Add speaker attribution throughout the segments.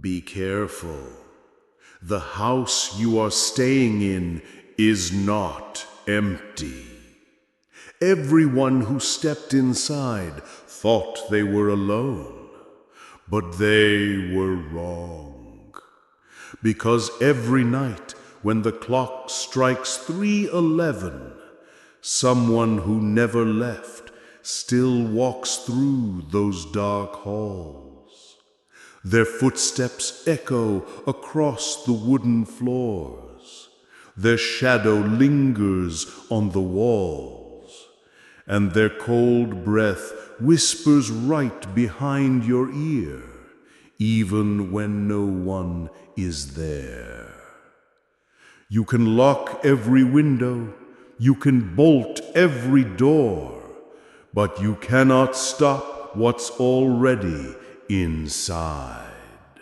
Speaker 1: Be careful. The house you are staying in is not empty. Everyone who stepped inside thought they were alone, but they were wrong. Because every night when the clock strikes 3:11, someone who never left still walks through those dark halls. Their footsteps echo across the wooden floors. Their shadow lingers on the walls, and their cold breath whispers right behind your ear, even when no one is there. You can lock every window, you can bolt every door, but you cannot stop what's already inside.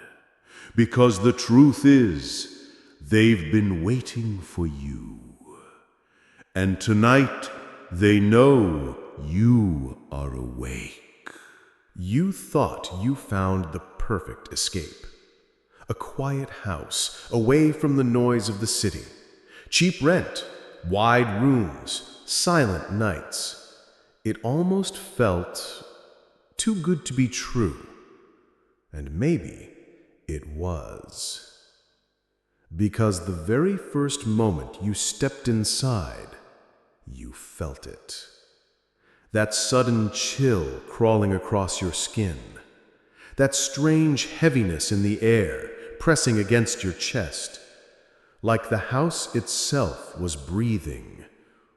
Speaker 1: Because the truth is, they've been waiting for you. And tonight, they know you are awake.
Speaker 2: You thought you found the perfect escape. A quiet house, away from the noise of the city. Cheap rent, wide rooms, silent nights. It almost felt too good to be true. And maybe it was. Because the very first moment you stepped inside, you felt it. That sudden chill crawling across your skin. That strange heaviness in the air pressing against your chest. Like the house itself was breathing,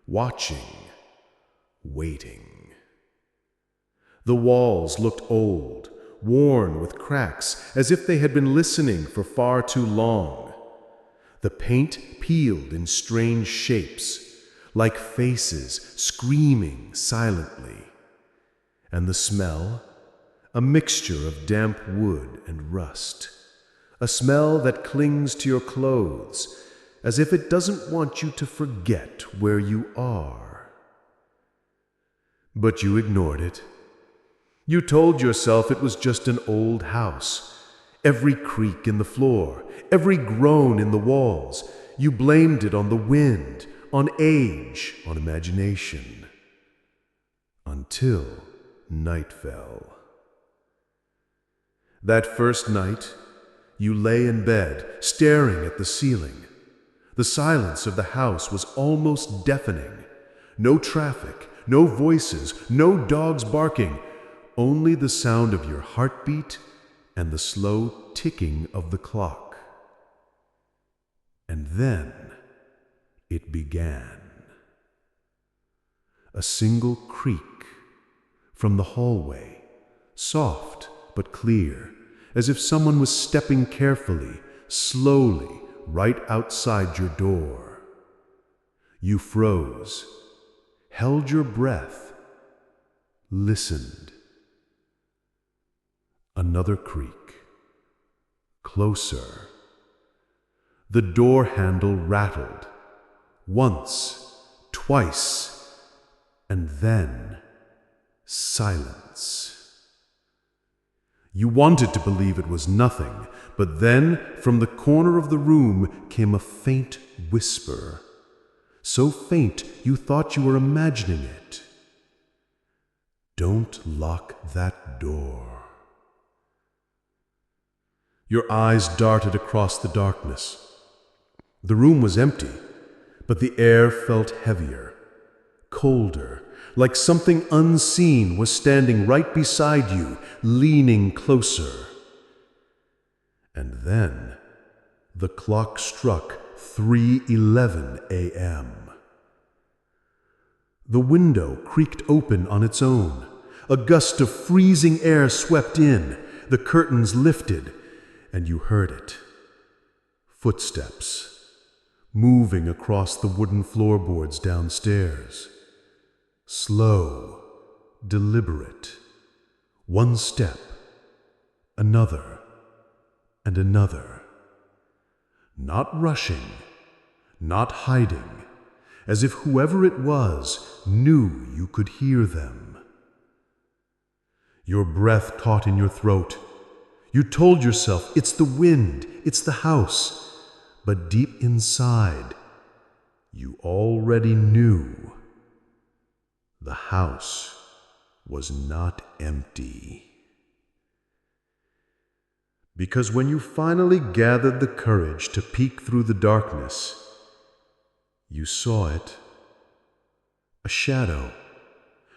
Speaker 2: watching, waiting. The walls looked old, worn with cracks, as if they had been listening for far too long. The paint peeled in strange shapes, like faces screaming silently. And the smell, a mixture of damp wood and rust. A smell that clings to your clothes, as if it doesn't want you to forget where you are. But you ignored it. You told yourself it was just an old house. Every creak in the floor, every groan in the walls, you blamed it on the wind, on age, on imagination. Until night fell. That first night, you lay in bed, staring at the ceiling. The silence of the house was almost deafening. No traffic, no voices, no dogs barking, only the sound of your heartbeat and the slow ticking of the clock. And then it began. A single creak from the hallway, soft but clear, as if someone was stepping carefully, slowly, right outside your door. You froze, held your breath, listened. Another creak. Closer. The door handle rattled. Once, twice, and then silence. You wanted to believe it was nothing, but then from the corner of the room came a faint whisper. So faint you thought you were imagining it. Don't lock that door. Your eyes darted across the darkness. The room was empty, but the air felt heavier, colder, like something unseen was standing right beside you, leaning closer. And then the clock struck 3:11 a.m. The window creaked open on its own. A gust of freezing air swept in. The curtains lifted, and you heard it. Footsteps, moving across the wooden floorboards downstairs. Slow, deliberate. One step, another, and another. Not rushing, not hiding, as if whoever it was knew you could hear them. Your breath caught in your throat. You told yourself, it's the wind, it's the house. But deep inside, you already knew the house was not empty. Because when you finally gathered the courage to peek through the darkness, you saw it. A shadow.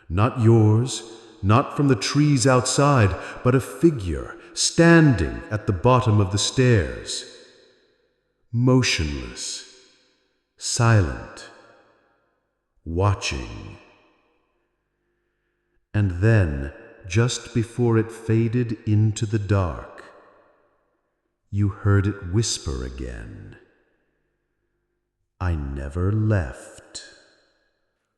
Speaker 2: Not yours, not from the trees outside, but a figure standing at the bottom of the stairs. Motionless, silent, watching. And then, just before it faded into the dark, you heard it whisper again. I never left.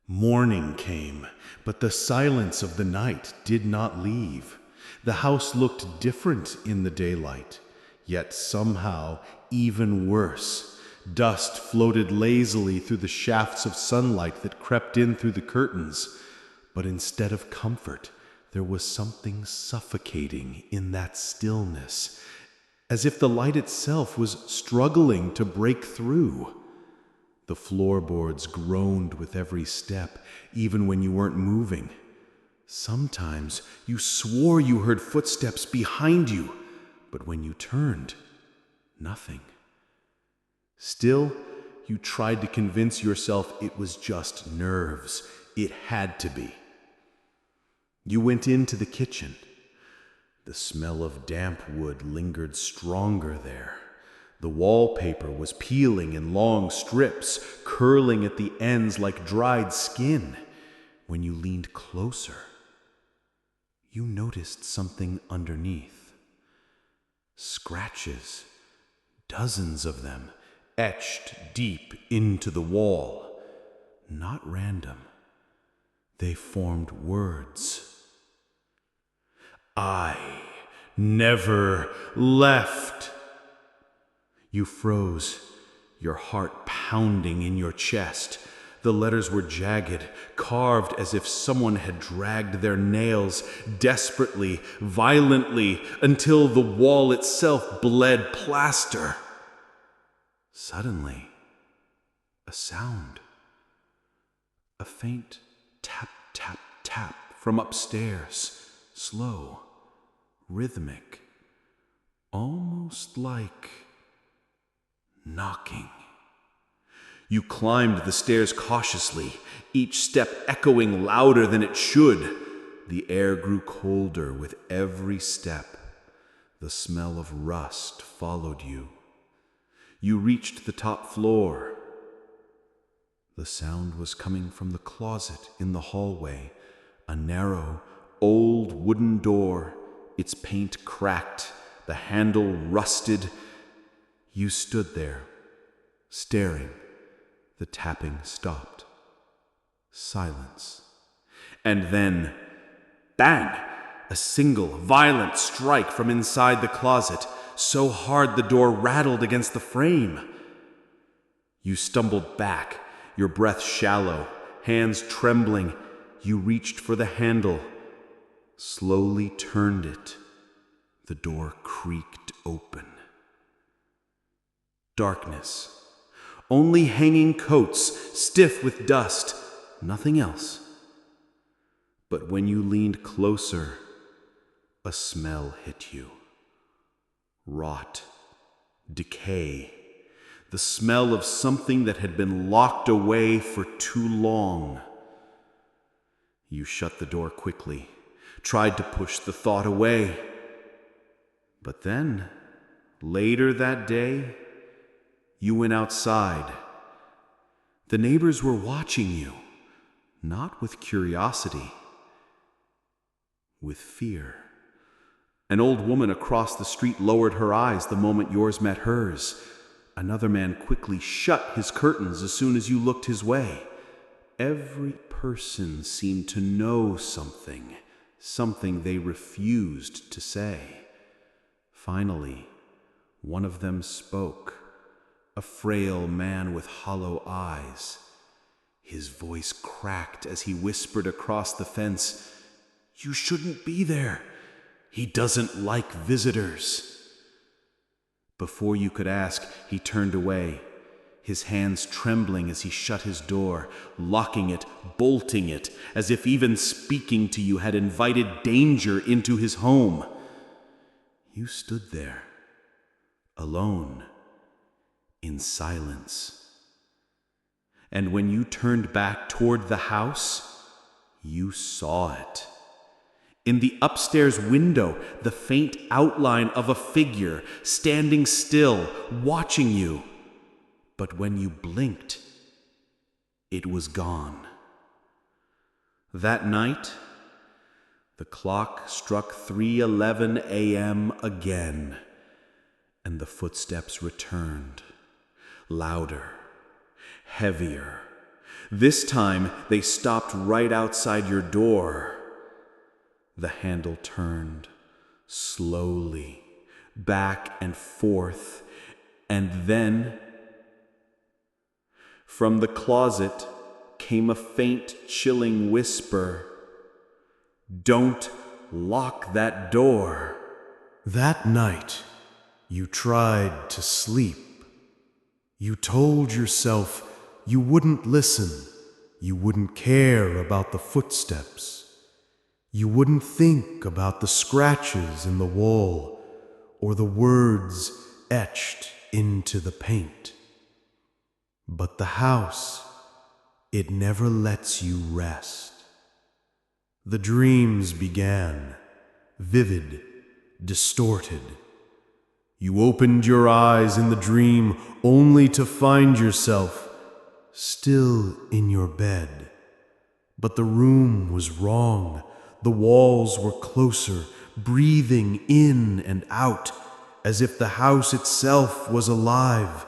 Speaker 3: Morning came, but the silence of the night did not leave. The house looked different in the daylight, yet somehow even worse. Dust floated lazily through the shafts of sunlight that crept in through the curtains. But instead of comfort, there was something suffocating in that stillness, as if the light itself was struggling to break through. The floorboards groaned with every step, even when you weren't moving. Sometimes you swore you heard footsteps behind you, but when you turned, nothing. Still, you tried to convince yourself it was just nerves. It had to be. You went into the kitchen. The smell of damp wood lingered stronger there. The wallpaper was peeling in long strips, curling at the ends like dried skin. When you leaned closer, you noticed something underneath. Scratches, dozens of them, etched deep into the wall. Not random. They formed words. I never left. You froze, your heart pounding in your chest. The letters were jagged, carved as if someone had dragged their nails desperately, violently, until the wall itself bled plaster. Suddenly, a sound. A faint tap, tap, tap from upstairs, slow, rhythmic, almost like knocking. You climbed the stairs cautiously, each step echoing louder than it should. The air grew colder with every step. The smell of rust followed you. You reached the top floor. The sound was coming from the closet in the hallway, a narrow, old wooden door, its paint cracked, the handle rusted. You stood there, staring. The tapping stopped. Silence. And then, bang! A single, violent strike from inside the closet, so hard the door rattled against the frame. You stumbled back, your breath shallow, hands trembling. You reached for the handle, slowly turned it. The door creaked open. Darkness. Only hanging coats, stiff with dust, nothing else. But when you leaned closer, a smell hit you. Rot, decay, the smell of something that had been locked away for too long. You shut the door quickly, tried to push the thought away. But then, later that day, you went outside. The neighbors were watching you, not with curiosity, with fear. An old woman across the street lowered her eyes the moment yours met hers. Another man quickly shut his curtains as soon as you looked his way. Every person seemed to know something they refused to say. Finally, one of them spoke. A frail man with hollow eyes. His voice cracked as he whispered across the fence, "You shouldn't be there. He doesn't like visitors." Before you could ask, he turned away, his hands trembling as he shut his door, locking it, bolting it, as if even speaking to you had invited danger into his home. You stood there, alone, in silence. And when you turned back toward the house, you saw it. In the upstairs window, the faint outline of a figure standing still, watching you. But when you blinked, it was gone. That night, the clock struck 3:11 a.m. again, and the footsteps returned, louder, heavier. This time, they stopped right outside your door. The handle turned slowly, back and forth, and then from the closet came a faint, chilling whisper, "Don't lock that door."
Speaker 2: That night, you tried to sleep. You told yourself you wouldn't listen, you wouldn't care about the footsteps. You wouldn't think about the scratches in the wall or the words etched into the paint. But the house, it never lets you rest. The dreams began, vivid, distorted. You opened your eyes in the dream only to find yourself still in your bed. But the room was wrong. The walls were closer, breathing in and out, as if the house itself was alive.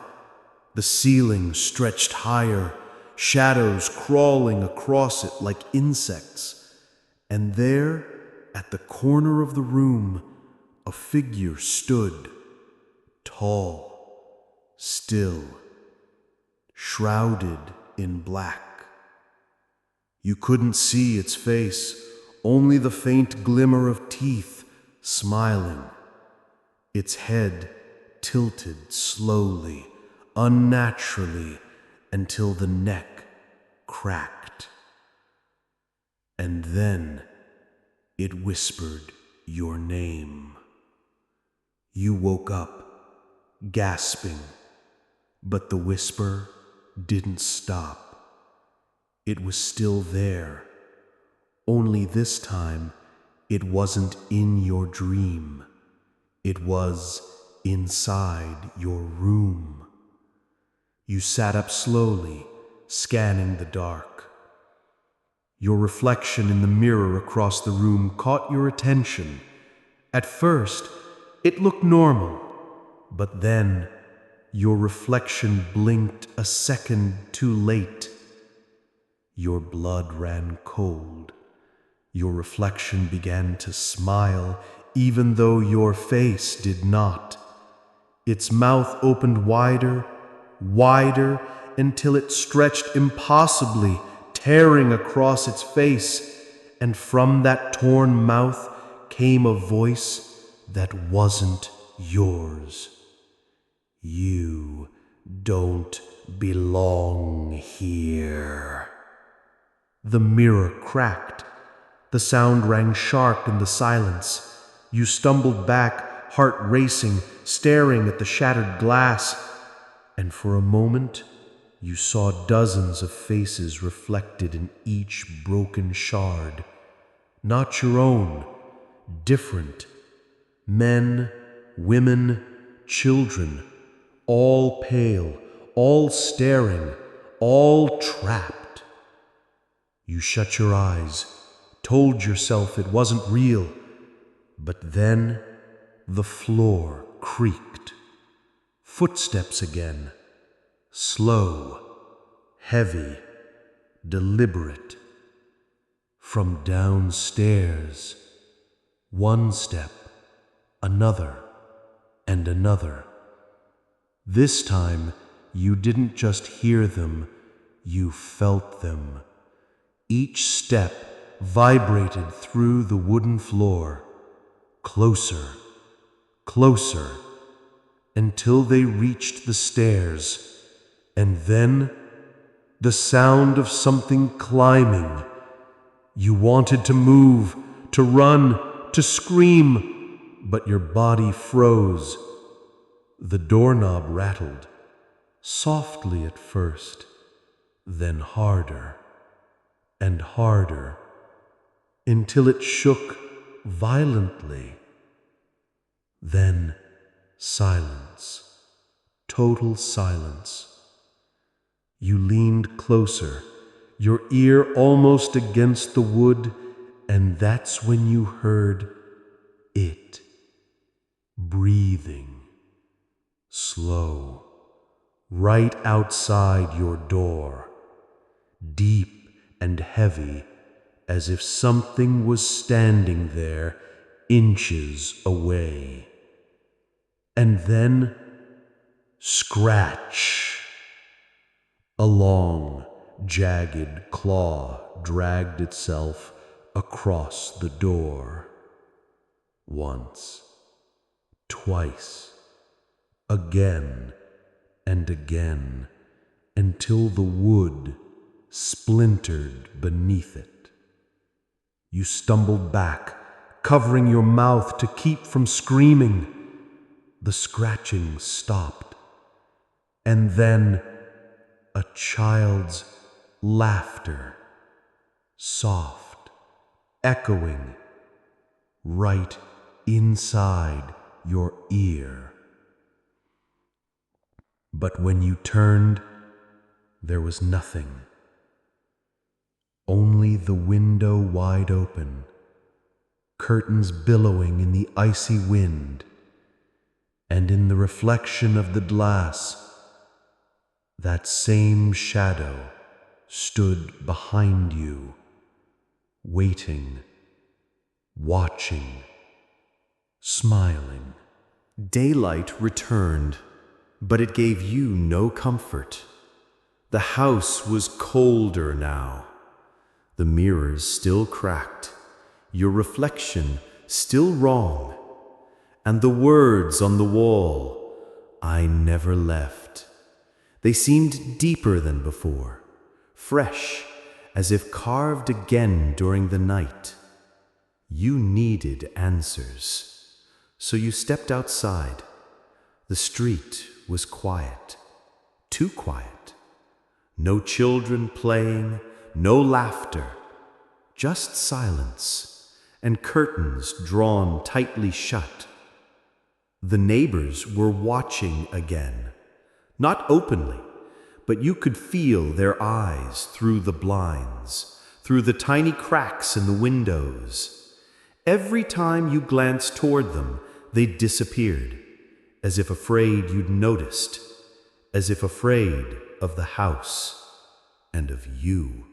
Speaker 2: The ceiling stretched higher, shadows crawling across it like insects. And there, at the corner of the room, a figure stood, tall, still, shrouded in black. You couldn't see its face, only the faint glimmer of teeth smiling. Its head tilted slowly, unnaturally, until the neck cracked. And then it whispered your name. You woke up, gasping, but the whisper didn't stop. It was still there. Only this time, it wasn't in your dream. It was inside your room. You sat up slowly, scanning the dark. Your reflection in the mirror across the room caught your attention. At first, it looked normal, but then your reflection blinked a second too late. Your blood ran cold. Your reflection began to smile, even though your face did not. Its mouth opened wider, wider, until it stretched impossibly, tearing across its face, and from that torn mouth came a voice that wasn't yours. "You don't belong here." The mirror cracked. The sound rang sharp in the silence. You stumbled back, heart racing, staring at the shattered glass, and for a moment you saw dozens of faces reflected in each broken shard. Not your own, different. Men, women, children, all pale, all staring, all trapped. You shut your eyes, told yourself it wasn't real, but then the floor creaked. Footsteps again, slow, heavy, deliberate. From downstairs, one step, another, and another. This time, you didn't just hear them, you felt them. Each step vibrated through the wooden floor. closer, closer, until they reached the stairs, and then the sound of something climbing. You wanted to move, to run, to scream, but your body froze. The doorknob rattled, softly at first, then harder and harder, until it shook violently. Then silence, total silence. You leaned closer, your ear almost against the wood, and that's when you heard it breathing, slow, right outside your door, deep and heavy, as if something was standing there inches away. And then, scratch! A long, jagged claw dragged itself across the door. Once, twice, again and again, until the wood splintered beneath it. You stumbled back, covering your mouth to keep from screaming. The scratching stopped, and then a child's laughter, soft, echoing, right inside your ear. But when you turned, there was nothing. Only the window wide open, curtains billowing in the icy wind, and in the reflection of the glass, that same shadow stood behind you, waiting, watching, smiling.
Speaker 4: Daylight returned, but it gave you no comfort. The house was colder now. The mirrors still cracked, your reflection still wrong, and the words on the wall, "I never left." They seemed deeper than before, fresh, as if carved again during the night. You needed answers, so you stepped outside. The street was quiet, too quiet. No children playing, no laughter, just silence and curtains drawn tightly shut. The neighbors were watching again, not openly, but you could feel their eyes through the blinds, through the tiny cracks in the windows. Every time you glanced toward them, they disappeared, as if afraid you'd noticed, as if afraid of the house and of you.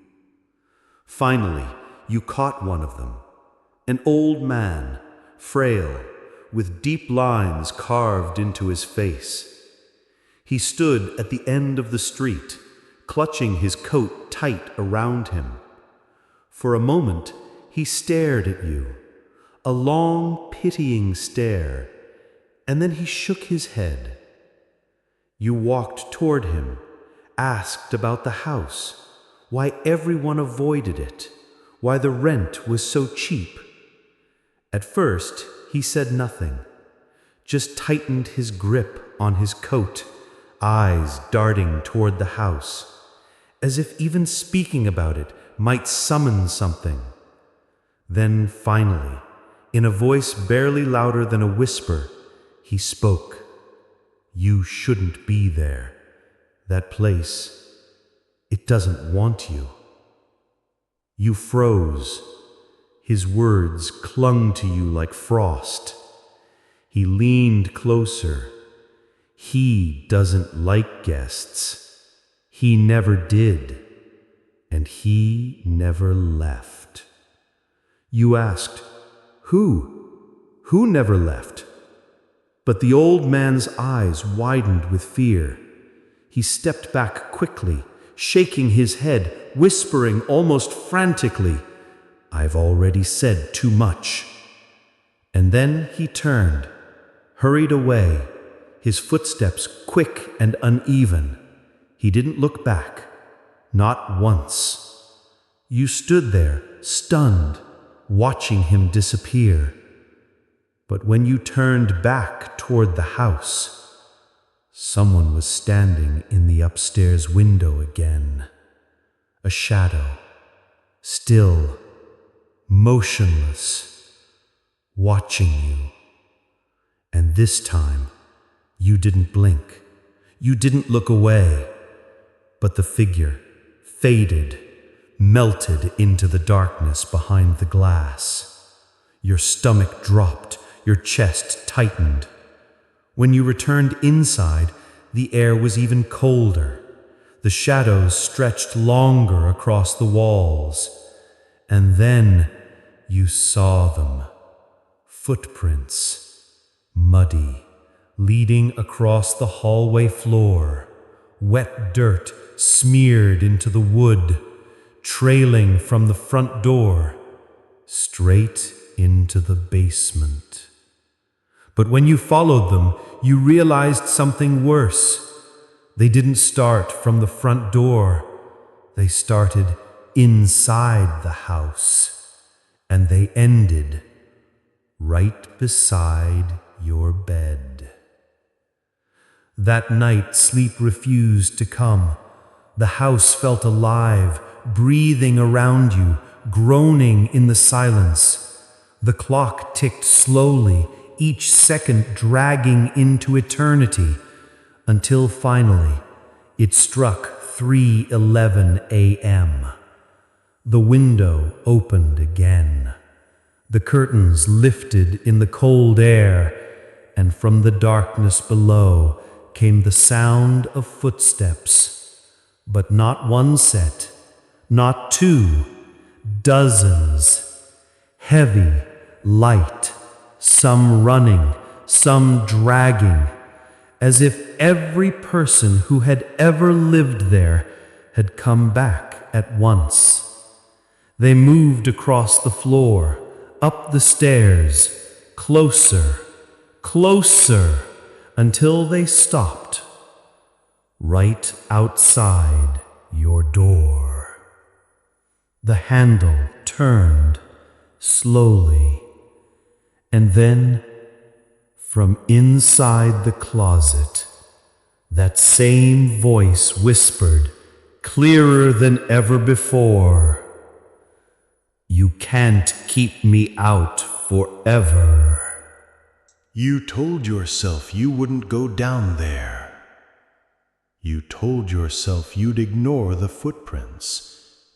Speaker 4: Finally, you caught one of them, an old man, frail, with deep lines carved into his face. He stood at the end of the street, clutching his coat tight around him. For a moment, he stared at you, a long, pitying stare, and then he shook his head. You walked toward him, asked about the house, why everyone avoided it, why the rent was so cheap. At first, he said nothing, just tightened his grip on his coat, eyes darting toward the house, as if even speaking about it might summon something. Then finally, in a voice barely louder than a whisper, he spoke. You shouldn't be there. That place, it doesn't want you. You froze. His words clung to you like frost. He leaned closer. He doesn't like guests. He never did. And he never left. You asked, Who? Who never left? But the old man's eyes widened with fear. He stepped back quickly, shaking his head, whispering almost frantically, I've already said too much. And then he turned, hurried away, his footsteps quick and uneven. He didn't look back, not once. You stood there, stunned, watching him disappear. But when you turned back toward the house, someone was standing in the upstairs window again. A shadow, still, motionless, watching you. And this time, you didn't blink. You didn't look away. But the figure faded, melted into the darkness behind the glass. Your stomach dropped, your chest tightened. When you returned inside, the air was even colder. The shadows stretched longer across the walls. And then you saw them. Footprints, muddy, leading across the hallway floor. Wet dirt smeared into the wood, trailing from the front door, straight into the basement. But when you followed them, you realized something worse. They didn't start from the front door. They started inside the house, and they ended right beside your bed. That night, sleep refused to come. The house felt alive, breathing around you, groaning in the silence. The clock ticked slowly, each second dragging into eternity, until finally it struck 3:11 a.m. The window opened again. The curtains lifted in the cold air, and from the darkness below came the sound of footsteps, but not one set, not two, dozens, heavy, light, some running, some dragging, as if every person who had ever lived there had come back at once. They moved across the floor, up the stairs, closer, closer, until they stopped right outside your door. The handle turned slowly, and then from inside the closet, that same voice whispered, clearer than ever before, "You can't keep me out forever."
Speaker 3: You told yourself you wouldn't go down there. You told yourself you'd ignore the footprints,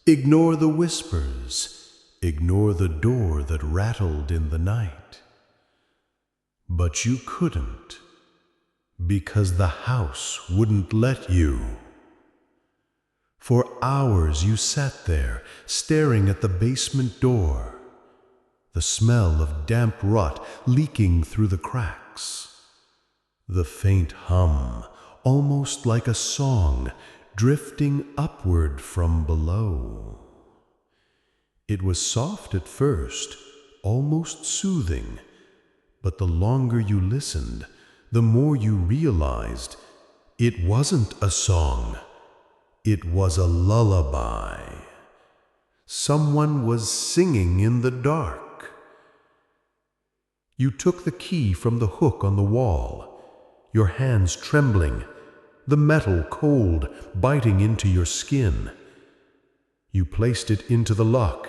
Speaker 3: ignore the whispers, ignore the door that rattled in the night. But you couldn't, because the house wouldn't let you. For hours you sat there, staring at the basement door, the smell of damp rot leaking through the cracks, the faint hum, almost like a song, drifting upward from below. It was soft at first, almost soothing, but the longer you listened, the more you realized it wasn't a song, it was a lullaby. Someone was singing in the dark. You took the key from the hook on the wall, your hands trembling, the metal cold, biting into your skin. You placed it into the lock,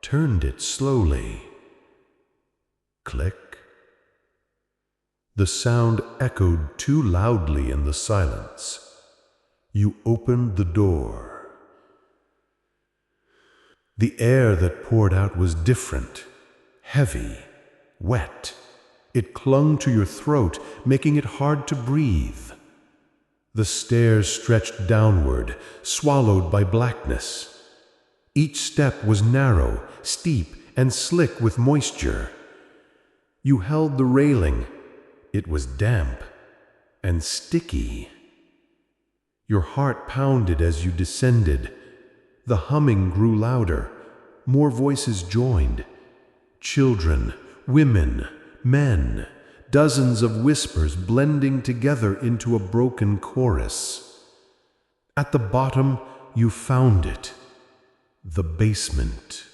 Speaker 3: turned it slowly. Click. The sound echoed too loudly in the silence. You opened the door. The air that poured out was different, heavy, wet. It clung to your throat, making it hard to breathe. The stairs stretched downward, swallowed by blackness. Each step was narrow, steep, and slick with moisture. You held the railing. It was damp and sticky. Your heart pounded as you descended. The humming grew louder. More voices joined. Children,
Speaker 2: women, men, dozens of whispers blending together into a broken chorus. At the bottom, you found it. The basement.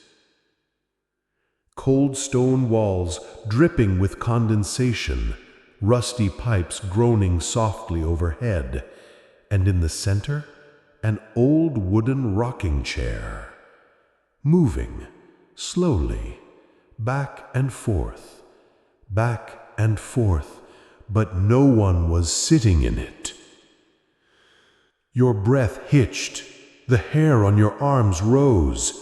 Speaker 2: Cold stone walls dripping with condensation, rusty pipes groaning softly overhead, and in the center, an old wooden rocking chair, moving slowly, back and forth, but no one was sitting in it. Your breath hitched, the hair on your arms rose.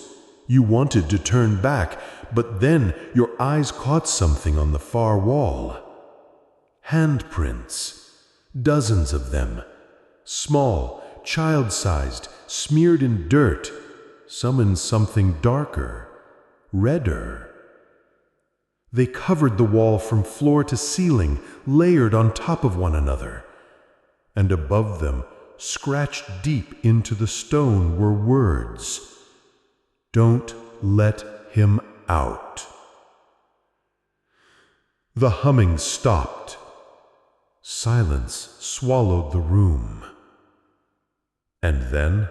Speaker 2: You wanted to turn back, but then your eyes caught something on the far wall. Handprints, dozens of them, small, child-sized, smeared in dirt, some in something darker, redder. They covered the wall from floor to ceiling, layered on top of one another. And above them, scratched deep into the stone, were words. Don't let him out. The humming stopped. Silence swallowed the room. And then,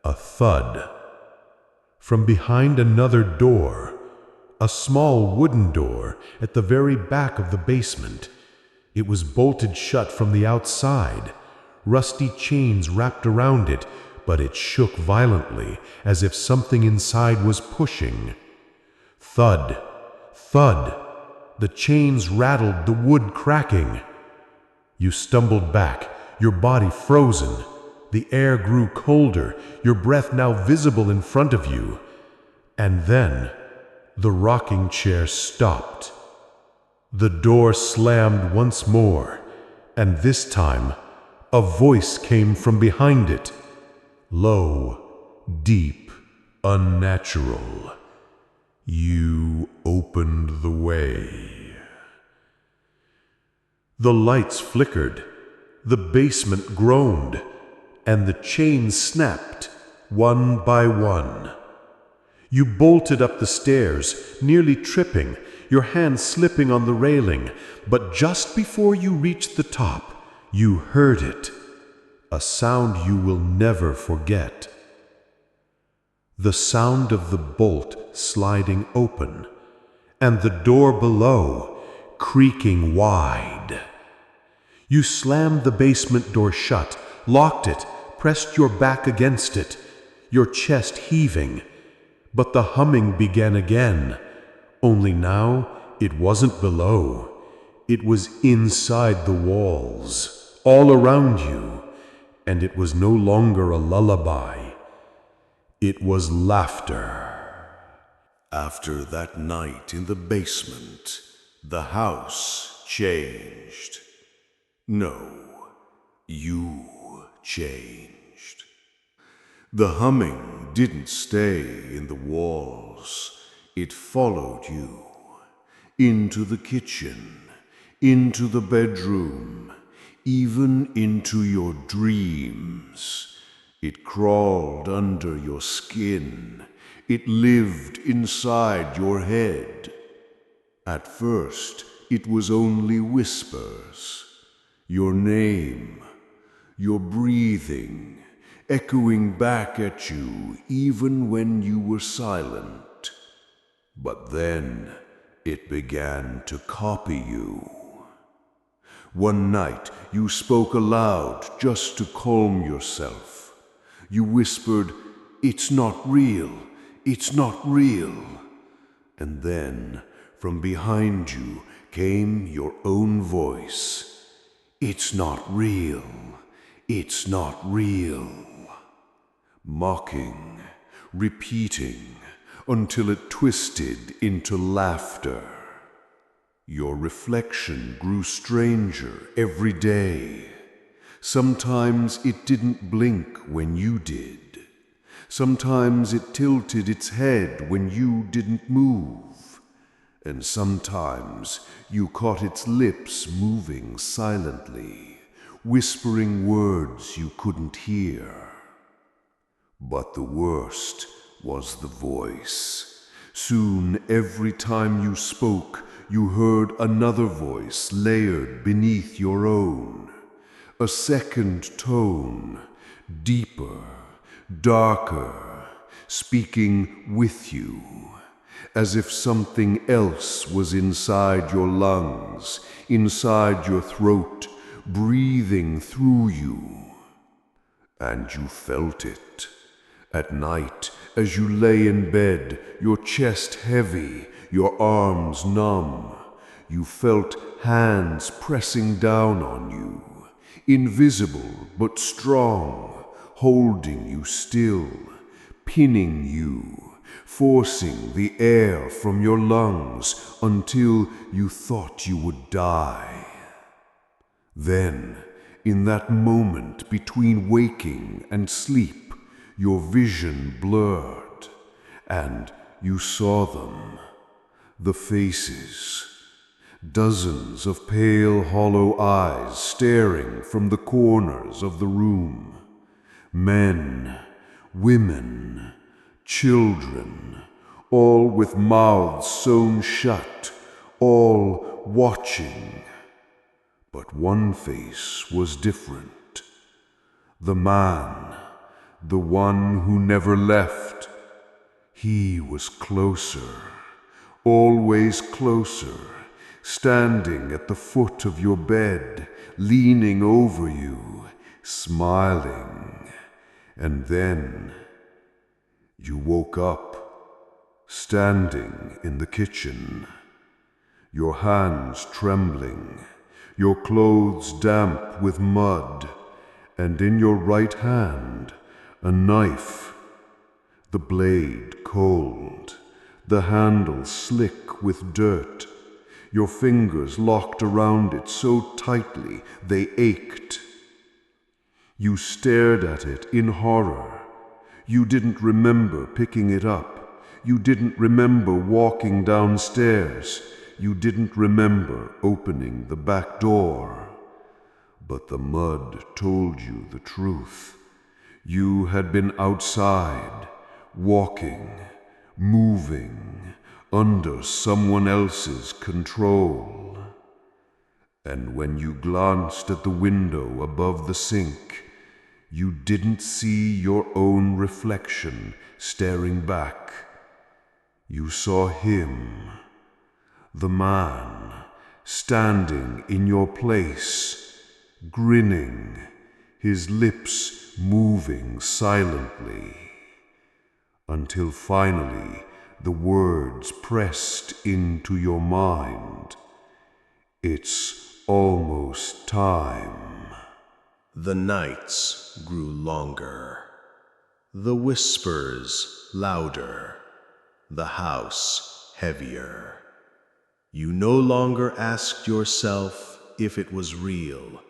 Speaker 2: a thud. From behind another door, a small wooden door at the very back of the basement. It was bolted shut from the outside, rusty chains wrapped around it, but it shook violently as if something inside was pushing. Thud, thud. The chains rattled, the wood cracking. You stumbled back, your body frozen. The air grew colder, your breath now visible in front of you. And then, the rocking chair stopped. The door slammed once more, and this time, a voice came from behind it. Low, deep, unnatural. You opened the way. The lights flickered, the basement groaned, and the chains snapped, one by one. You bolted up the stairs, nearly tripping, your hand slipping on the railing, but just before you reached the top, you heard it, a sound you will never forget. The sound of the bolt sliding open, and the door below creaking wide. You slammed the basement door shut, locked it, pressed your back against it, your chest heaving. But the humming began again, only now it wasn't below. It was inside the walls, all around you, and it was no longer a lullaby. It was laughter.
Speaker 1: After that night in the basement, the house changed. No, you changed. The humming didn't stay in the walls. It followed you into the kitchen, into the bedroom, even into your dreams. It crawled under your skin. It lived inside your head. At first, it was only whispers. Your name, your breathing, echoing back at you even when you were silent. But then it began to copy you. One night you spoke aloud just to calm yourself. You whispered, "It's not real, it's not real." And then from behind you came your own voice. "It's not real, it's not real." Mocking, repeating, until it twisted into laughter. Your reflection grew stranger every day. Sometimes it didn't blink when you did. Sometimes it tilted its head when you didn't move. And sometimes you caught its lips moving silently, whispering words you couldn't hear. But the worst was the voice. Soon, every time you spoke, you heard another voice layered beneath your own, a second tone, deeper, darker, speaking with you, as if something else was inside your lungs, inside your throat, breathing through you. And you felt it. At night, as you lay in bed, your chest heavy, your arms numb, you felt hands pressing down on you, invisible but strong, holding you still, pinning you, forcing the air from your lungs until you thought you would die. Then, in that moment between waking and sleep, your vision blurred, and you saw them, the faces, dozens of pale, hollow eyes staring from the corners of the room, men, women, children, all with mouths sewn shut, all watching. But one face was different. The man, the one who never left, he was closer, always closer, standing at the foot of your bed, leaning over you, smiling. And then you woke up, standing in the kitchen, your hands trembling, your clothes damp with mud, and in your right hand a knife, the blade cold, the handle slick with dirt, your fingers locked around it so tightly they ached. You stared at it in horror. You didn't remember picking it up. You didn't remember walking downstairs. You didn't remember opening the back door. But the mud told you the truth. You had been outside, walking, moving, under someone else's control. And when you glanced at the window above the sink, you didn't see your own reflection staring back. You saw him, the man, standing in your place, grinning, his lips moving silently, until finally the words pressed into your mind. It's almost time.
Speaker 2: The nights grew longer, the whispers louder, the house heavier. You no longer asked yourself if it was real.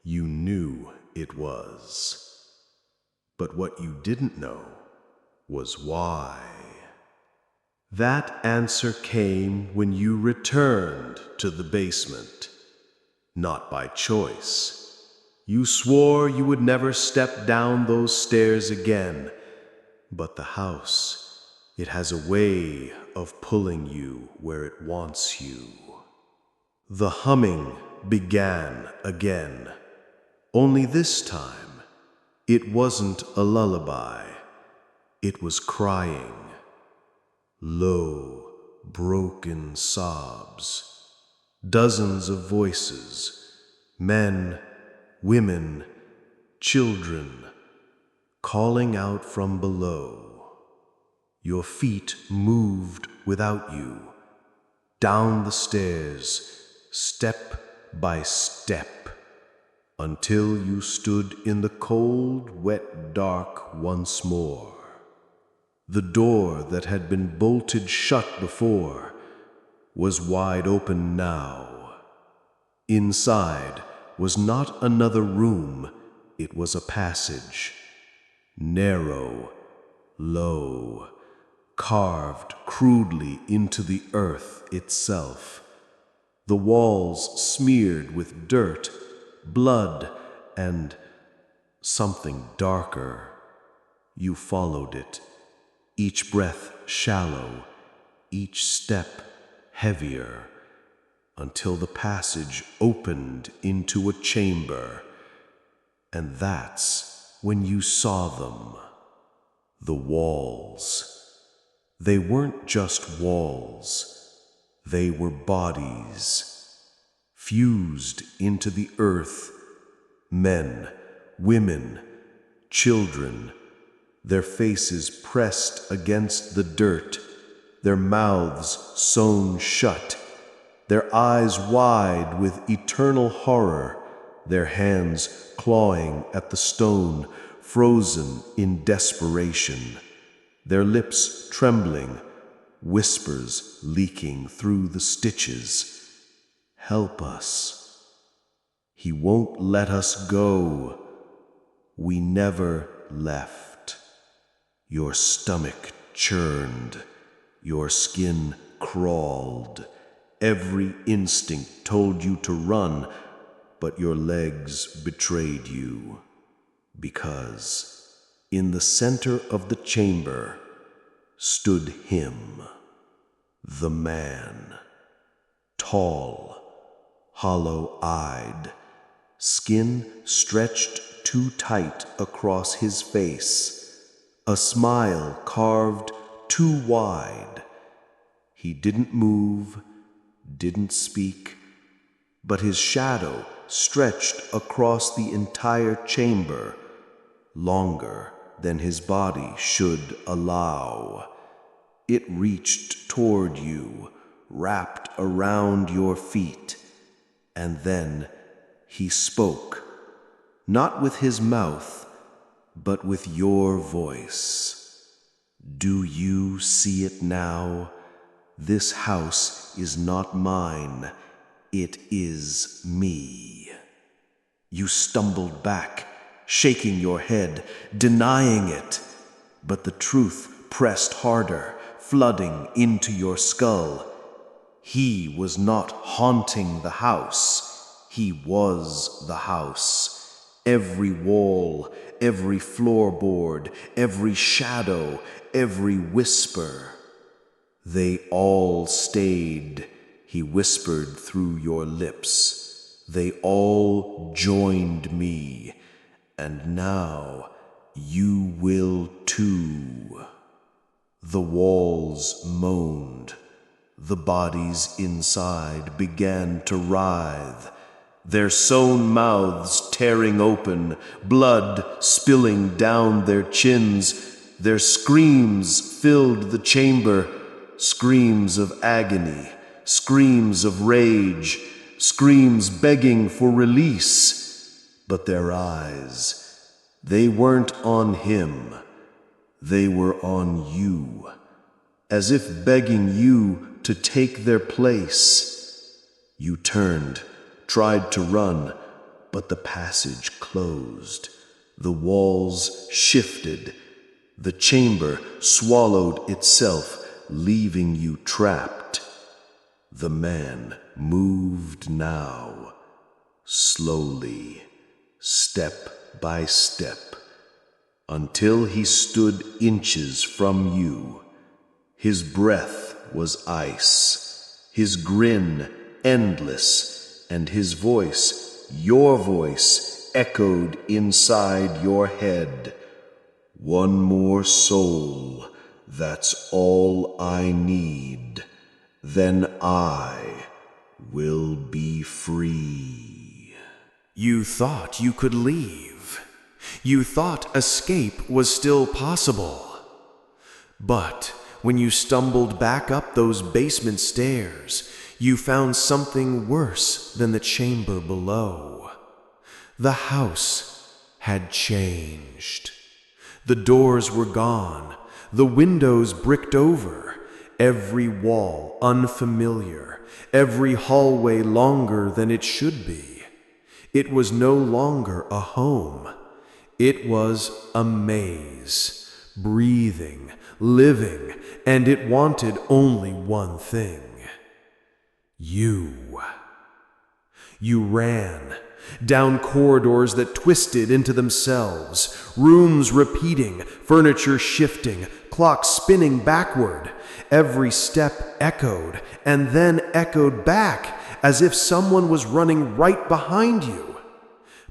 Speaker 2: You knew it was. But what you didn't know was why. That answer came when you returned to the basement, not by choice. You swore you would never step down those stairs again, but the house, it has a way of pulling you where it wants you. The humming began again, only this time it wasn't a lullaby, it was crying. Low, broken sobs, dozens of voices, men, women, children, calling out from below. Your feet moved without you, down the stairs, step by step, until you stood in the cold, wet dark once more. The door that had been bolted shut before was wide open now. Inside was not another room, it was a passage. Narrow, low, carved crudely into the earth itself. The walls smeared with dirt, blood, and something darker. You followed it, each breath shallow, each step heavier,
Speaker 1: until the passage opened into a chamber, and that's when you saw them. The walls. They weren't just walls, they were bodies, fused into the earth. Men, women, children, their faces pressed against the dirt, their mouths sewn shut, their eyes wide with eternal horror, their hands clawing at the stone, frozen in desperation, their lips trembling, whispers leaking through the stitches. Help us. He won't let us go. We never left. Your stomach churned, your skin crawled. Every instinct told you to run, but your legs betrayed you. Because in the center of the chamber stood him, the man, tall, hollow-eyed, skin stretched too tight across his face, a smile carved too wide. He didn't move, didn't speak, but his shadow stretched across the entire chamber, longer than his body should allow. It reached toward you, wrapped around your feet, and then he spoke, not with his mouth, but with your voice. Do you see it now? This house is not mine, it is me. You stumbled back, shaking your head, denying it, but the truth pressed harder, flooding into your skull. He was not haunting the house, he was the house. Every wall, every floorboard, every shadow, every whisper. They all stayed, he whispered through your lips. They all joined me, and now you will too. The walls moaned. The bodies inside began to writhe, their sewn mouths tearing open, blood spilling down their chins. Their screams filled the chamber, screams of agony, screams of rage, screams begging for release. But their eyes, they weren't on him, they were on you, as if begging you to take their place. You turned, tried to run, but the passage closed. The walls shifted. The chamber swallowed itself, leaving you trapped. The man moved now, slowly, step by step, until he stood inches from you. His breath was ice, his grin endless, and his voice, your voice, echoed inside your head. One more soul, that's all I need. Then I will be free.
Speaker 2: You thought you could leave. You thought escape was still possible. But when you stumbled back up those basement stairs, you found something worse than the chamber below. The house had changed. The doors were gone, the windows bricked over, every wall unfamiliar, every hallway longer than it should be. It was no longer a home. It was a maze, breathing, living, and it wanted only one thing. You. You ran down corridors that twisted into themselves, rooms repeating, furniture shifting, clocks spinning backward. Every step echoed, and then echoed back,
Speaker 1: as if someone was running right behind you.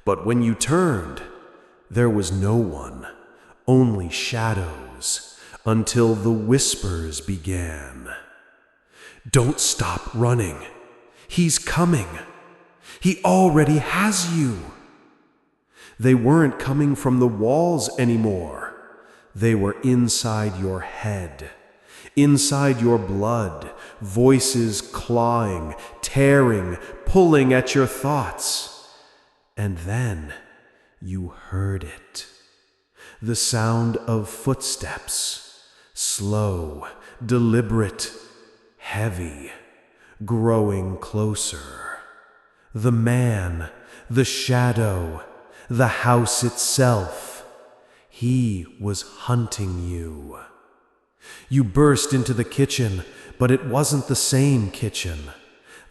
Speaker 1: But when you turned, there was no one, only shadows, until the whispers began. Don't stop running. He's coming. He already has you. They weren't coming from the walls anymore. They were inside your head, inside your blood, voices clawing, tearing, pulling at your thoughts. And then you heard it. The sound of footsteps, slow, deliberate, heavy, growing closer. The man, the shadow, the house itself. He was hunting you. You burst into the kitchen, but it wasn't the same kitchen.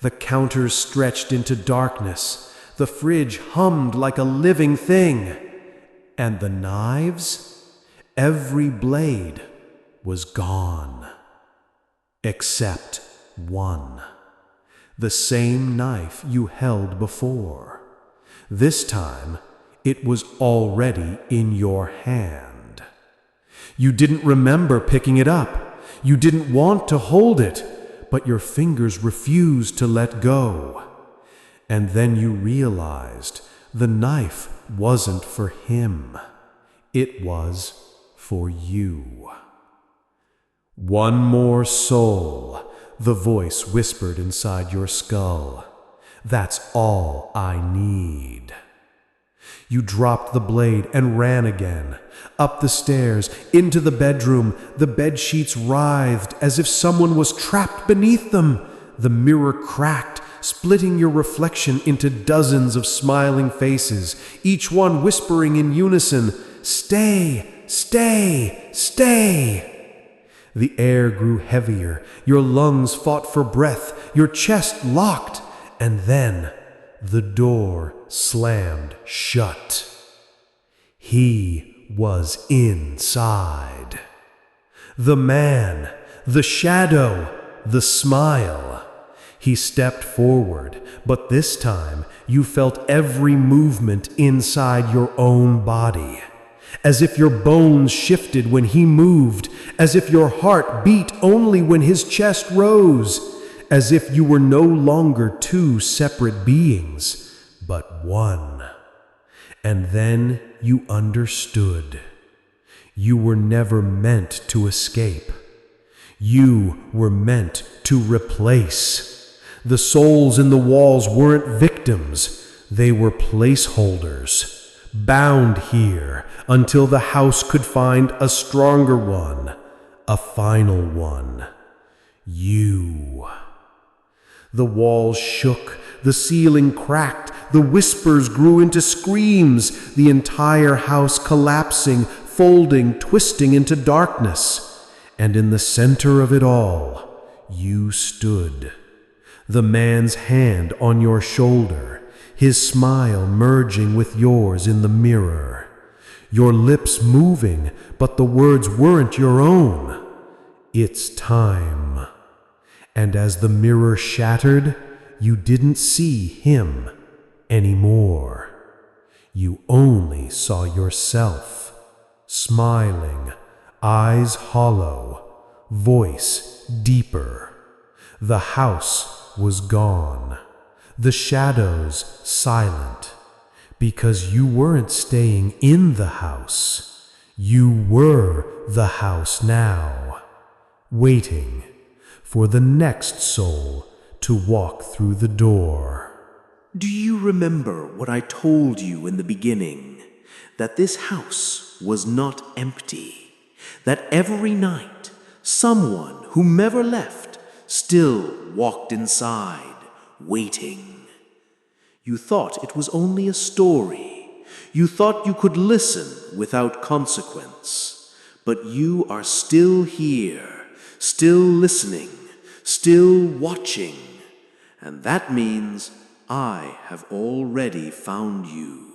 Speaker 1: The counters stretched into darkness. The fridge hummed like a living thing. And the knives? Every blade was gone. Except one. The same knife you held before. This time, it was already in your hand. You didn't remember picking it up. You didn't want to hold it, but your fingers refused to let go. And then you realized the knife wasn't for him. It was for you. One more soul, the voice whispered inside your skull. That's all I need. You dropped the blade and ran again. Up the stairs, into the bedroom. The bedsheets writhed as if someone was trapped beneath them. The mirror cracked, splitting your reflection into dozens of smiling faces, each one whispering in unison, "Stay, stay, stay." The air grew heavier, your lungs fought for breath, your chest locked, and then the door slammed shut. He was inside. The man, the shadow, the smile. He stepped forward, but this time you felt every movement inside your own body. As if your bones shifted when he moved, as if your heart beat only when his chest rose, as if you were no longer two separate beings, but one. And then you understood. You were never meant to escape. You were meant to replace. The souls in the walls weren't victims, they were placeholders. Bound here until the house could find a stronger one, a final one. You. The walls shook, the ceiling cracked, the whispers grew into screams, the entire house collapsing, folding, twisting into darkness. And in the center of it all, you stood. The man's hand on your shoulder, his smile merging with yours in the mirror. Your lips moving, but the words weren't your own. It's time. And as the mirror shattered, you didn't see him anymore. You only saw yourself, smiling, eyes hollow, voice deeper. The house was gone. The shadows silent, because you weren't staying in the house. You were the house now, waiting for the next soul to walk through the door. Do you remember what I told you in the beginning? That this house was not empty. That every night, someone who never left still walked inside, waiting. You thought it was only a story. You thought you could listen without consequence. But you are still here, still listening, still watching. And that means I have already found you.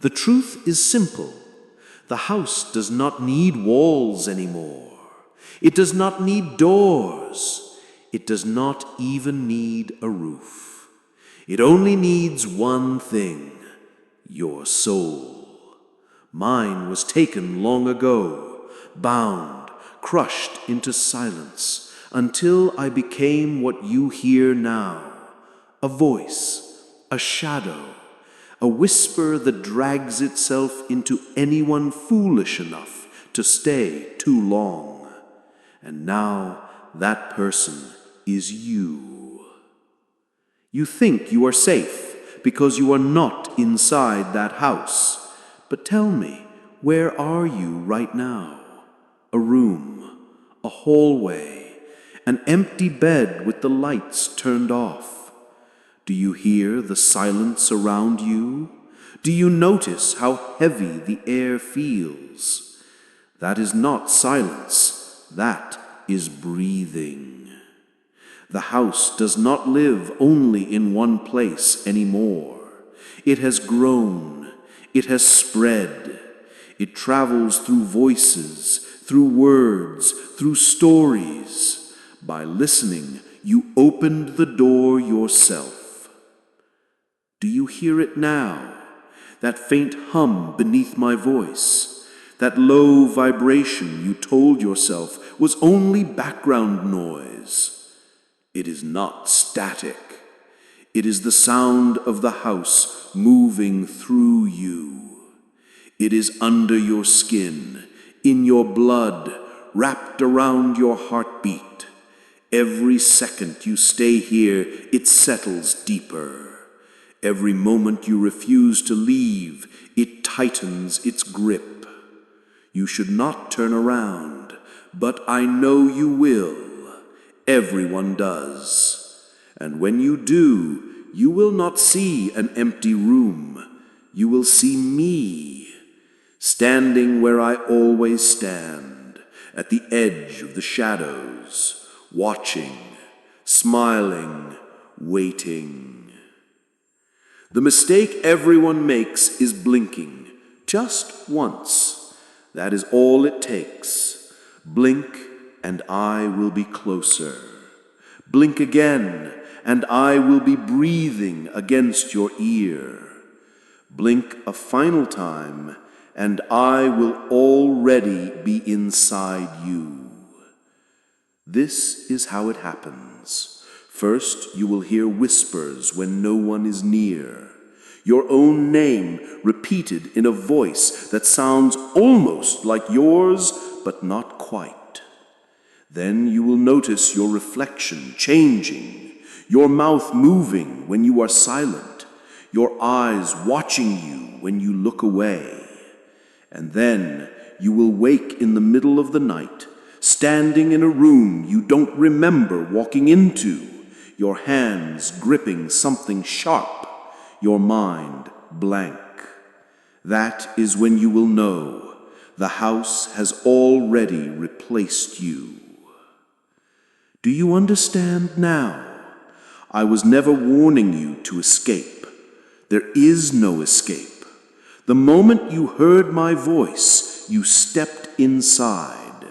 Speaker 1: The truth is simple. The house does not need walls anymore. It does not need doors. It does not even need a roof. It only needs one thing: your soul. Mine was taken long ago, bound, crushed into silence, until I became what you hear now: a voice, a shadow, a whisper that drags itself into anyone foolish enough to stay too long. And now that person is you. You think you are safe because you are not inside that house. But tell me, where are you right now? A room, a hallway, an empty bed with the lights turned off. Do you hear the silence around you? Do you notice how heavy the air feels? That is not silence, that is breathing. The house does not live only in one place anymore. It has grown, it has spread. It travels through voices, through words, through stories. By listening, you opened the door yourself. Do you hear it now? That faint hum beneath my voice? That low vibration you told yourself was only background noise? It is not static. It is the sound of the house moving through you. It is under your skin, in your blood, wrapped around your heartbeat. Every second you stay here, it settles deeper. Every moment you refuse to leave, it tightens its grip. You should not turn around, but I know you will. Everyone does. And when you do, you will not see an empty room. You will see me, standing where I always stand, at the edge of the shadows, watching, smiling, waiting. The mistake everyone makes is blinking, just once. That is all it takes. Blink, and I will be closer. Blink again, and I will be breathing against your ear. Blink a final time, and I will already be inside you. This is how it happens. First, you will hear whispers when no one is near. Your own name repeated in a voice that sounds almost like yours, but not quite. Then you will notice your reflection changing, your mouth moving when you are silent, your eyes watching you when you look away. And then you will wake in the middle of the night, standing in a room you don't remember walking into, your hands gripping something sharp, your mind blank. That is when you will know the house has already replaced you. Do you understand now? I was never warning you to escape. There is no escape. The moment you heard my voice, you stepped inside,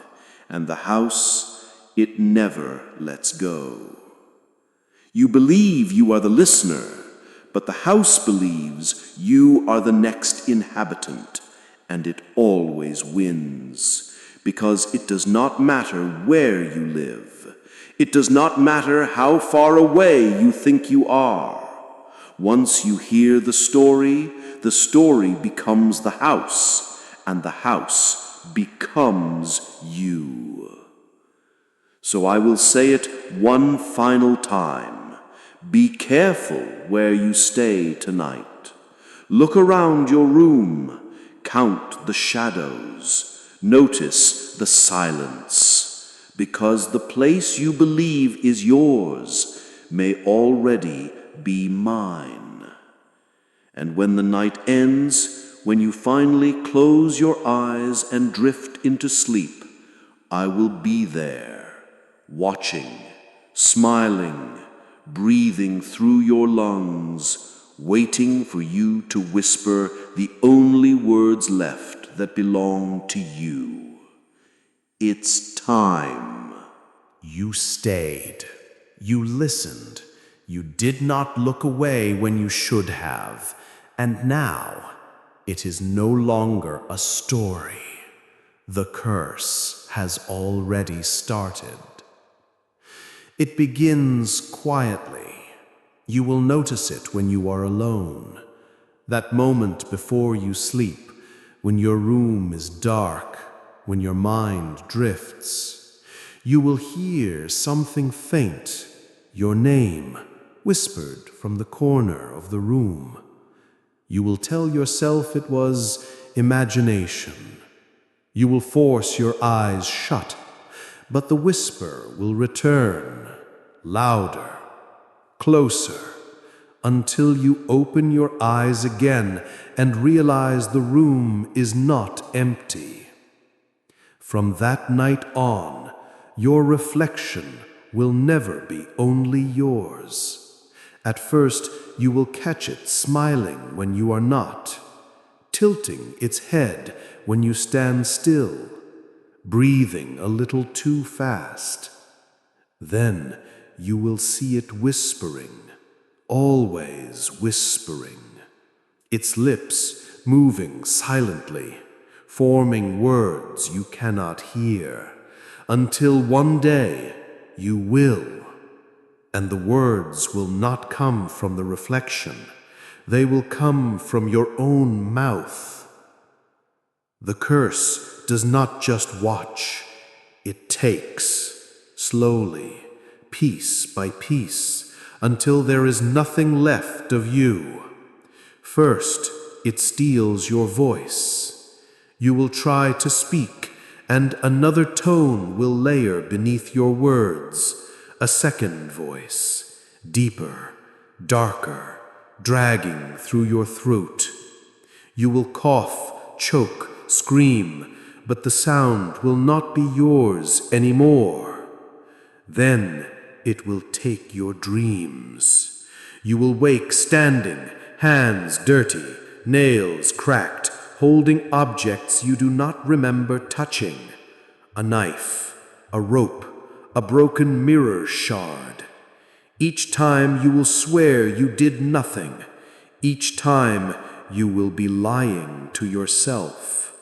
Speaker 1: and the house, it never lets go. You believe you are the listener, but the house believes you are the next inhabitant, and it always wins, because it does not matter where you live. It does not matter how far away you think you are. Once you hear the story becomes the house, and the house becomes you. So I will say it one final time. Be careful where you stay tonight. Look around your room. Count the shadows. Notice the silence. Because the place you believe is yours may already be mine. And when the night ends, when you finally close your eyes and drift into sleep, I will be there, watching, smiling, breathing through your lungs, waiting for you to whisper the only words left that belong to you. It's time.
Speaker 2: You stayed.
Speaker 1: You listened. You did not look away when you should have. And now, it is no longer a story. The curse has already started. It begins quietly. You will notice it when you are alone. That moment before you sleep, when your room is dark, when your mind drifts. You will hear something faint, your name, whispered from the corner of the room. You will tell yourself it was imagination. You will force your eyes shut, but the whisper will return, louder, closer, until you open your eyes again and realize the room is not empty. From that night on, your reflection will never be only yours. At first, you will catch it smiling when you are not, tilting its head when you stand still, breathing a little too fast. Then you will see it whispering, always whispering, its lips moving silently, forming words you cannot hear, until one day you will. And the words will not come from the reflection. They will come from your own mouth. The curse does not just watch. It takes, slowly, piece by piece, until there is nothing left of you. First, it steals your voice. You will try to speak, and another tone will layer beneath your words. A second voice, deeper, darker, dragging through your throat. You will cough, choke, scream, but the sound will not be yours anymore. Then it will take your dreams. You will wake standing, hands dirty, nails cracked, holding objects you do not remember touching. A knife, a rope, a broken mirror shard. Each time you will swear you did nothing. Each time you will be lying to yourself.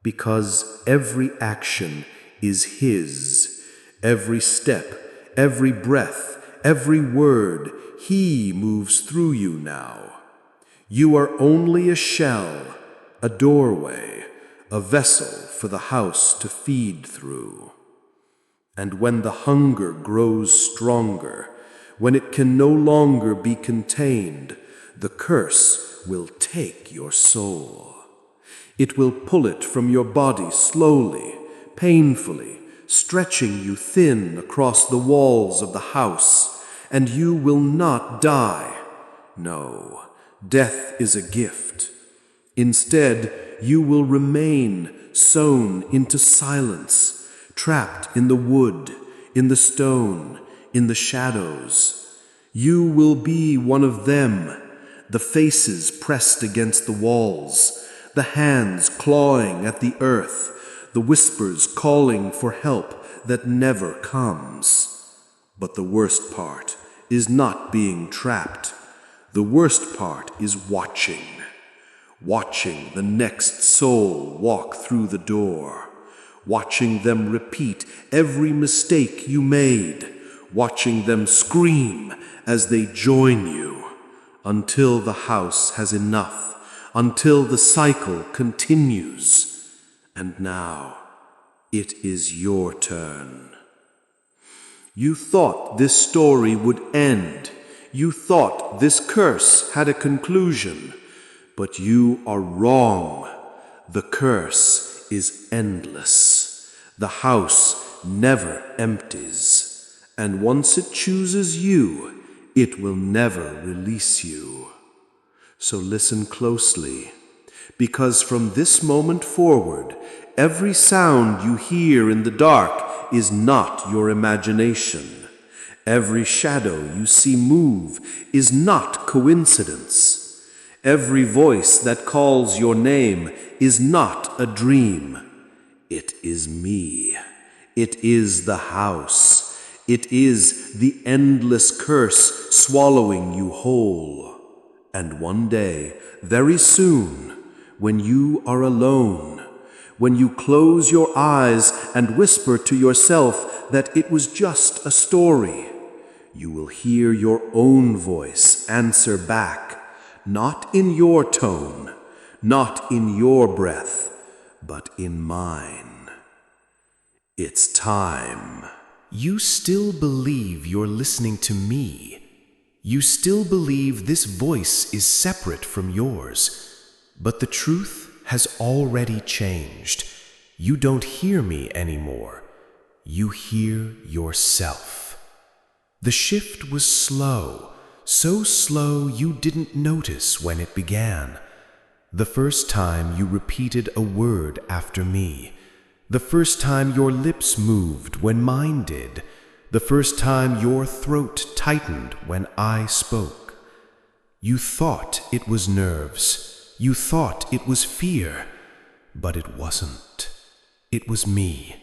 Speaker 1: Because every action is his. Every step, every breath, every word, he moves through you now. You are only a shell, a doorway, a vessel for the house to feed through. And when the hunger grows stronger, when it can no longer be contained, the curse will take your soul. It will pull it from your body slowly, painfully, stretching you thin across the walls of the house, and you will not die. No, death is a gift. Instead, you will remain sewn into silence, trapped in the wood, in the stone, in the shadows. You will be one of them, the faces pressed against the walls, the hands clawing at the earth, the whispers calling for help that never comes. But the worst part is not being trapped. The worst part is watching. Watching the next soul walk through the door. Watching them repeat every mistake you made. Watching them scream as they join you. Until the house has enough. Until the cycle continues. And now, it is your turn. You thought this story would end. You thought this curse had a conclusion. But you are wrong. The curse is endless. The house never empties. And once it chooses you, it will never release you. So listen closely, because from this moment forward, every sound you hear in the dark is not your imagination. Every shadow you see move is not coincidence. Every voice that calls your name is not a dream. It is me. It is the house. It is the endless curse swallowing you whole. And one day, very soon, when you are alone, when you close your eyes and whisper to yourself that it was just a story, you will hear your own voice answer back, not in your tone, not in your breath, but in mine. It's time.
Speaker 4: You still believe you're listening to me. You still believe this voice is separate from yours. But the truth has already changed. You don't hear me anymore. You hear yourself. The shift was slow, so slow you didn't notice when it began. The first time you repeated a word after me. The first time your lips moved when mine did. The first time your throat tightened when I spoke. You thought it was nerves. You thought it was fear. But it wasn't. It was me.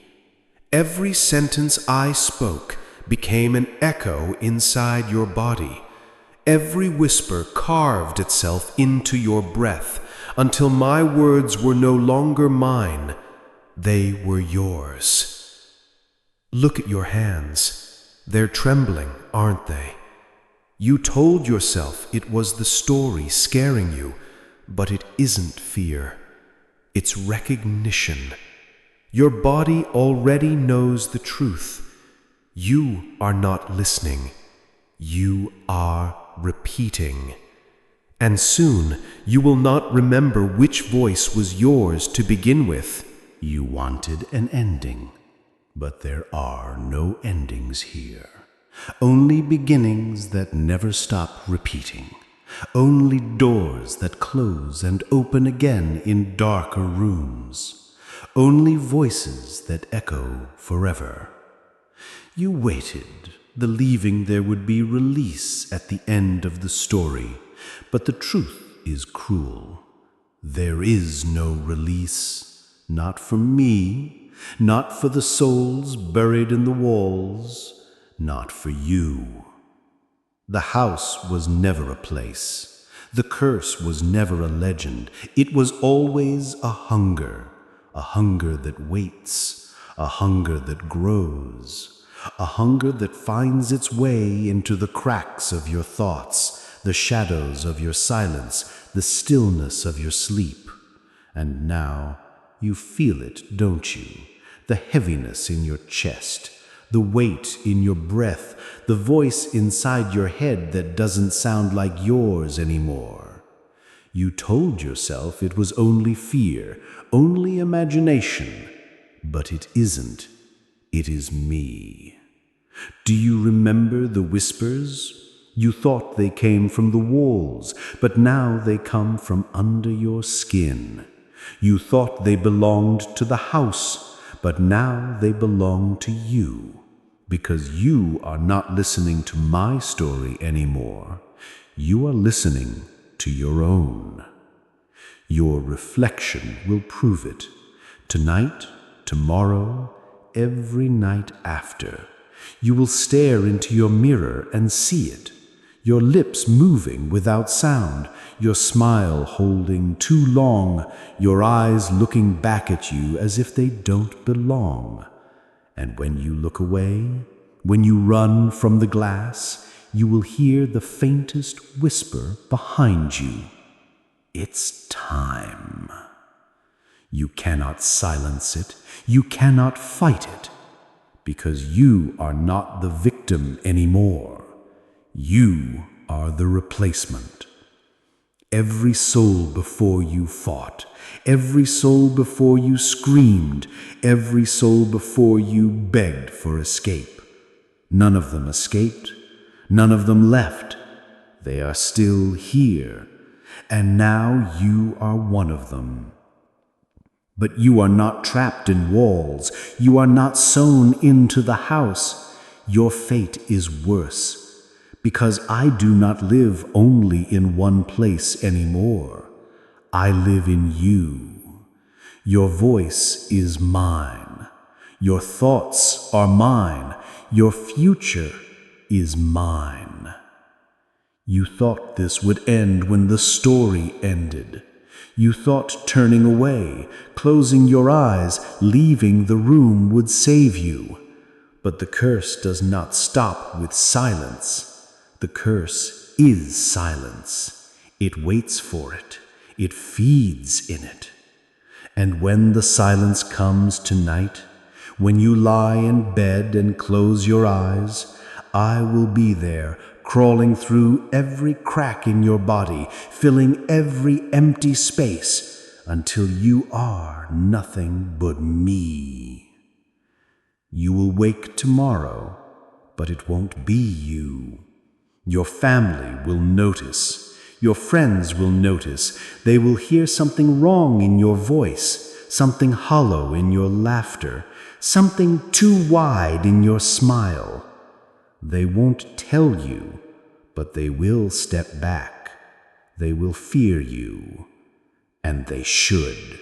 Speaker 4: Every sentence I spoke became an echo inside your body. Every whisper carved itself into your breath until my words were no longer mine. They were yours. Look at your hands. They're trembling, aren't they? You told yourself it was the story scaring you, but it isn't fear. It's recognition. Your body already knows the truth. You are not listening. You are repeating. And soon you will not remember which voice was yours to begin with.
Speaker 3: You wanted an ending, but there are no endings here. Only beginnings that never stop repeating. Only doors that close and open again in darker rooms. Only voices that echo forever. You waited, believing there would be release at the end of the story, but the truth is cruel. There is no release. Not for me, not for the souls buried in the walls, not for you. The house was never a place. The curse was never a legend. It was always a hunger that waits, a hunger that grows, a hunger that finds its way into the cracks of your thoughts, the shadows of your silence, the stillness of your sleep. And now, you feel it, don't you? The heaviness in your chest, the weight in your breath, the voice inside your head that doesn't sound like yours anymore. You told yourself it was only fear, only imagination, but it isn't. It is me. Do you remember the whispers? You thought they came from the walls, but now they come from under your skin. You thought they belonged to the house, but now they belong to you, because you are not listening to my story anymore. You are listening to your own. Your reflection will prove it. Tonight, tomorrow, every night after, you will stare into your mirror and see it. Your lips moving without sound, your smile holding too long, your eyes looking back at you as if they don't belong. And when you look away, when you run from the glass, you will hear the faintest whisper behind you. It's time. You cannot silence it, you cannot fight it, because you are not the victim anymore. You are the replacement. Every soul before you fought, every soul before you screamed, every soul before you begged for escape. None of them escaped, none of them left. They are still here, and now you are one of them. But you are not trapped in walls, you are not sewn into the house. Your fate is worse. Because I do not live only in one place anymore. I live in you. Your voice is mine. Your thoughts are mine.
Speaker 1: Your future is mine. You thought this would end when the story ended. You thought turning away, closing your eyes, leaving the room would save you. But the curse does not stop with silence. The curse is silence. It waits for it. It feeds in it. And when the silence comes tonight, when you lie in bed and close your eyes, I will be there, crawling through every crack in your body, filling every empty space, until you are nothing but me. You will wake tomorrow, but it won't be you. Your family will notice. Your friends will notice. They will hear something wrong in your voice, something hollow in your laughter, something too wide in your smile. They won't tell you, but they will step back. They will fear you, and they should.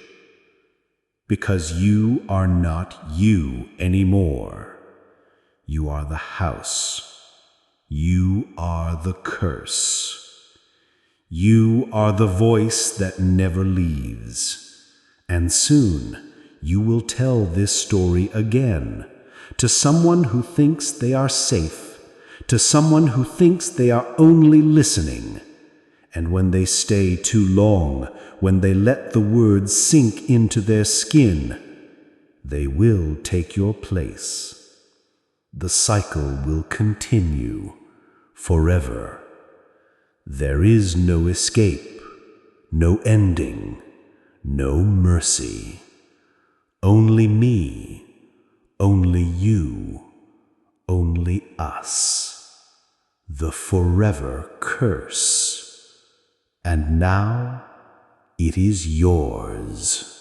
Speaker 1: Because you are not you anymore. You are the house. You are the curse. You are the voice that never leaves. And soon you will tell this story again to someone who thinks they are safe, to someone who thinks they are only listening. And when they stay too long, when they let the words sink into their skin, they will take your place. The cycle will continue forever. There is no escape, no ending, no mercy. Only me, only you, only us. The forever curse. And now it is yours.